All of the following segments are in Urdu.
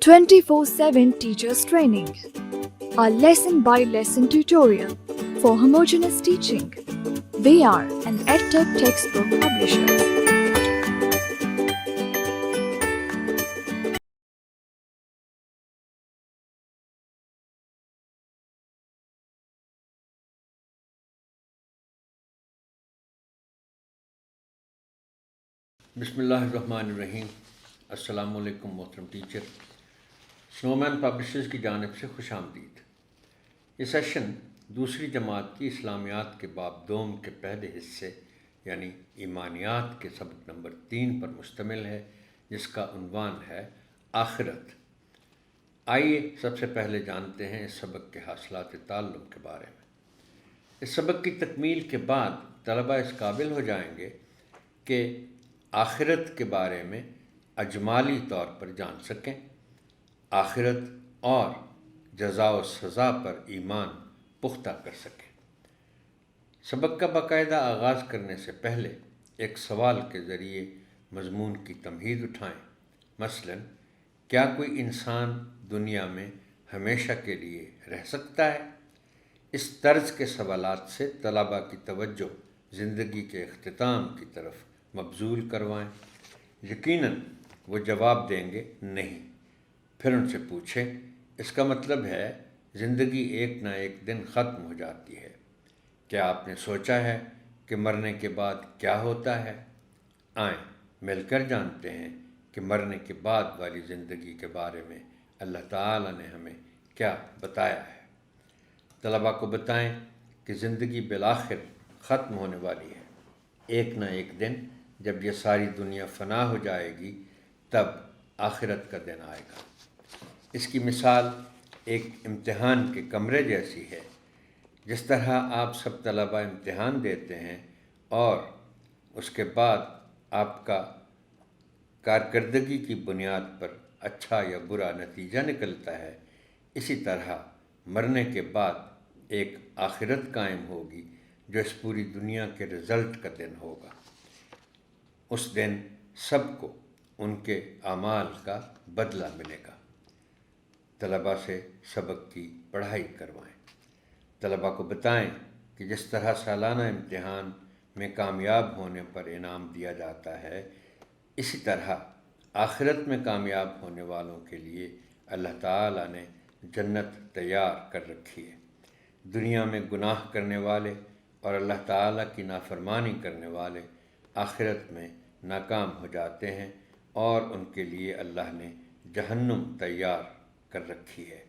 24/7 Teachers Training, a lesson-by-lesson tutorial for homogeneous teaching. We are an EdTech textbook publisher. بسم اللہ الرحمن الرحیم۔ السلام علیکم محترم ٹیچر، سنومین پبلشرز کی جانب سے خوش آمدید۔ یہ سیشن دوسری جماعت کی اسلامیات کے باب دوم کے پہلے حصے یعنی ایمانیات کے سبق نمبر 3 پر مشتمل ہے، جس کا عنوان ہے آخرت۔ آئیے سب سے پہلے جانتے ہیں اس سبق کے حاصلات تعلم کے بارے میں۔ اس سبق کی تکمیل کے بعد طلبہ اس قابل ہو جائیں گے کہ آخرت کے بارے میں اجمالی طور پر جان سکیں، آخرت اور جزا و سزا پر ایمان پختہ کر سکیں۔ سبق کا باقاعدہ آغاز کرنے سے پہلے ایک سوال کے ذریعے مضمون کی تمہید اٹھائیں، مثلا کیا کوئی انسان دنیا میں ہمیشہ کے لیے رہ سکتا ہے؟ اس طرز کے سوالات سے طلباء کی توجہ زندگی کے اختتام کی طرف مبذول کروائیں۔ یقیناً وہ جواب دیں گے نہیں۔ پھر ان سے پوچھیں، اس کا مطلب ہے زندگی ایک نہ ایک دن ختم ہو جاتی ہے، کیا آپ نے سوچا ہے کہ مرنے کے بعد کیا ہوتا ہے؟ آئیں مل کر جانتے ہیں کہ مرنے کے بعد والی زندگی کے بارے میں اللہ تعالیٰ نے ہمیں کیا بتایا ہے۔ طلباء کو بتائیں کہ زندگی بالآخر ختم ہونے والی ہے۔ ایک نہ ایک دن جب یہ ساری دنیا فنا ہو جائے گی، تب آخرت کا دن آئے گا۔ اس کی مثال ایک امتحان کے کمرے جیسی ہے۔ جس طرح آپ سب طلباء امتحان دیتے ہیں اور اس کے بعد آپ کا کارکردگی کی بنیاد پر اچھا یا برا نتیجہ نکلتا ہے، اسی طرح مرنے کے بعد ایک آخرت قائم ہوگی جو اس پوری دنیا کے رزلٹ کا دن ہوگا۔ اس دن سب کو ان کے اعمال کا بدلہ ملے گا۔ طلباء سے سبق کی پڑھائی کروائیں۔ طلباء کو بتائیں کہ جس طرح سالانہ امتحان میں کامیاب ہونے پر انعام دیا جاتا ہے، اسی طرح آخرت میں کامیاب ہونے والوں کے لیے اللہ تعالیٰ نے جنت تیار کر رکھی ہے۔ دنیا میں گناہ کرنے والے اور اللہ تعالیٰ کی نافرمانی کرنے والے آخرت میں ناکام ہو جاتے ہیں اور ان کے لیے اللہ نے جہنم تیار کر رکھی ہے۔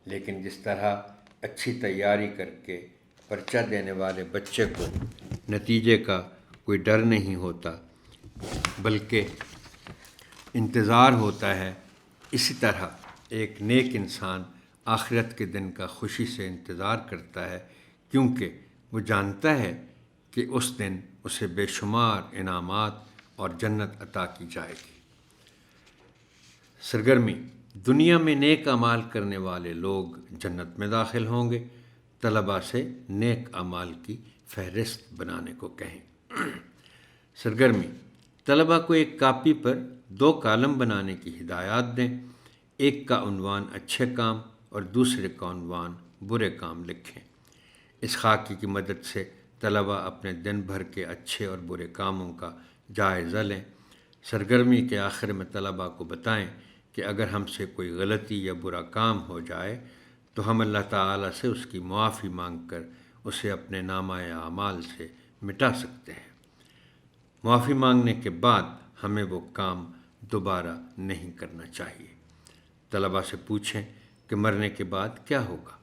لیکن جس طرح اچھی تیاری کر کے پرچہ دینے والے بچے کو نتیجے کا کوئی ڈر نہیں ہوتا بلکہ انتظار ہوتا ہے، اسی طرح ایک نیک انسان آخرت کے دن کا خوشی سے انتظار کرتا ہے، کیونکہ وہ جانتا ہے کہ اس دن اسے بے شمار انعامات اور جنت عطا کی جائے گی۔ سرگرمی: دنیا میں نیک اعمال کرنے والے لوگ جنت میں داخل ہوں گے۔ طلباء سے نیک اعمال کی فہرست بنانے کو کہیں۔ سرگرمی: طلباء کو ایک کاپی پر 2 کالم بنانے کی ہدایات دیں۔ ایک کا عنوان اچھے کام اور دوسرے کا عنوان برے کام لکھیں۔ اس خاکے کی مدد سے طلباء اپنے دن بھر کے اچھے اور برے کاموں کا جائزہ لیں۔ سرگرمی کے آخر میں طلباء کو بتائیں کہ اگر ہم سے کوئی غلطی یا برا کام ہو جائے تو ہم اللہ تعالیٰ سے اس کی معافی مانگ کر اسے اپنے نامہ اعمال سے مٹا سکتے ہیں۔ معافی مانگنے کے بعد ہمیں وہ کام دوبارہ نہیں کرنا چاہیے۔ طلباء سے پوچھیں کہ مرنے کے بعد کیا ہوگا،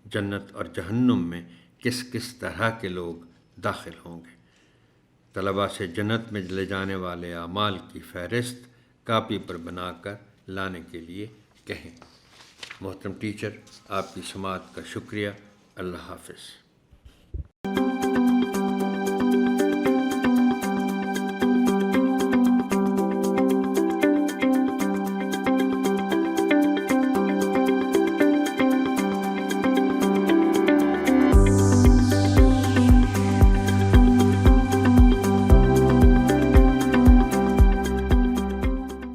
جنت اور جہنم میں کس کس طرح کے لوگ داخل ہوں گے۔ طلباء سے جنت میں لے جانے والے اعمال کی فہرست کاپی پر بنا کر لانے کے لیے کہیں۔ محترم ٹیچر، آپ کی سماعت کا شکریہ۔ اللہ حافظ۔